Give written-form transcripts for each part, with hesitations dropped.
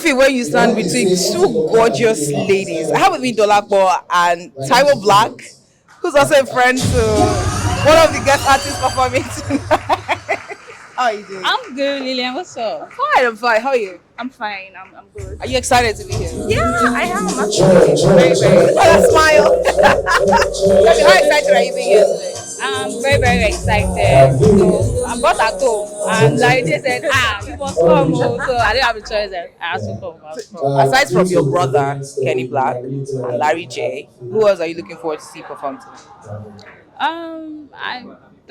feel when you stand between two gorgeous ladies? I have with me Dolakbo and Taiwo Black, who's also a friend to one of the guest artists performing tonight. How are you doing? I'm good, Lillian. What's up? Fine, I'm fine. How are you? I'm fine. I'm good. Are you excited to be here? Yeah, I am actually very, very. Look at that smile. How excited are you being here today? I'm very, very excited. So I'm both at home, and like they said, you must come. So I didn't have a choice. I had to come. I have to come. Aside from your brother, Kenny Black, and Larry J, who else are you looking forward to see perform tonight?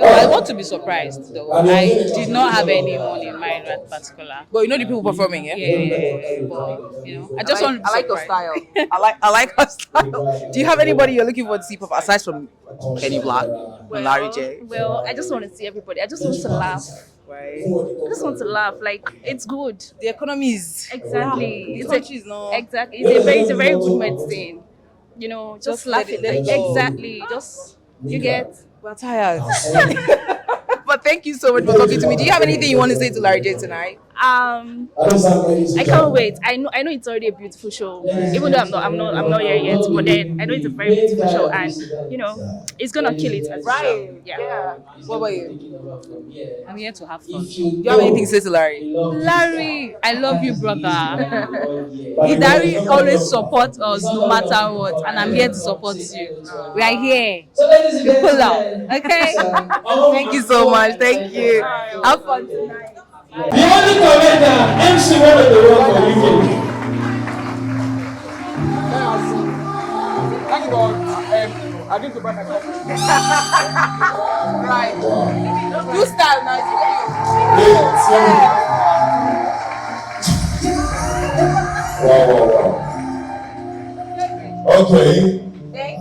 I want to be surprised though. I did not have anyone in mind in particular. But you know the people performing, yeah? Yeah, but I just want to be I like your surprised. style. I like her style. Do you have anybody you're looking forward to see perform aside from Kenny Black and Larry J? Well, I just want to see everybody. I just want to laugh. Right. I just want to laugh. Like it's good. The economy is Exactly. the country is not Exactly. It's a very good medicine. Just let laughing. it go. Exactly. Just you get. we're tired. But thank you so much for talking to me. Do you have anything you want to say to Larry J tonight? I can't wait. I know it's already a beautiful show. Even though I'm not here yet, but then I know it's a very beautiful show, and it's gonna kill it as a show. Yeah. What about you? I'm here to have fun. Do you have anything to say to Larry? Larry, I love you, brother. Larry always supports us no matter what, and I'm here to support you. We are here. You pull out, okay? Thank you so much. Thank you. Have fun tonight. The only commenter, MC one of the world for UK. Thank you, God. I need to buy my coffee. Right. Do style now. Wow. Okay.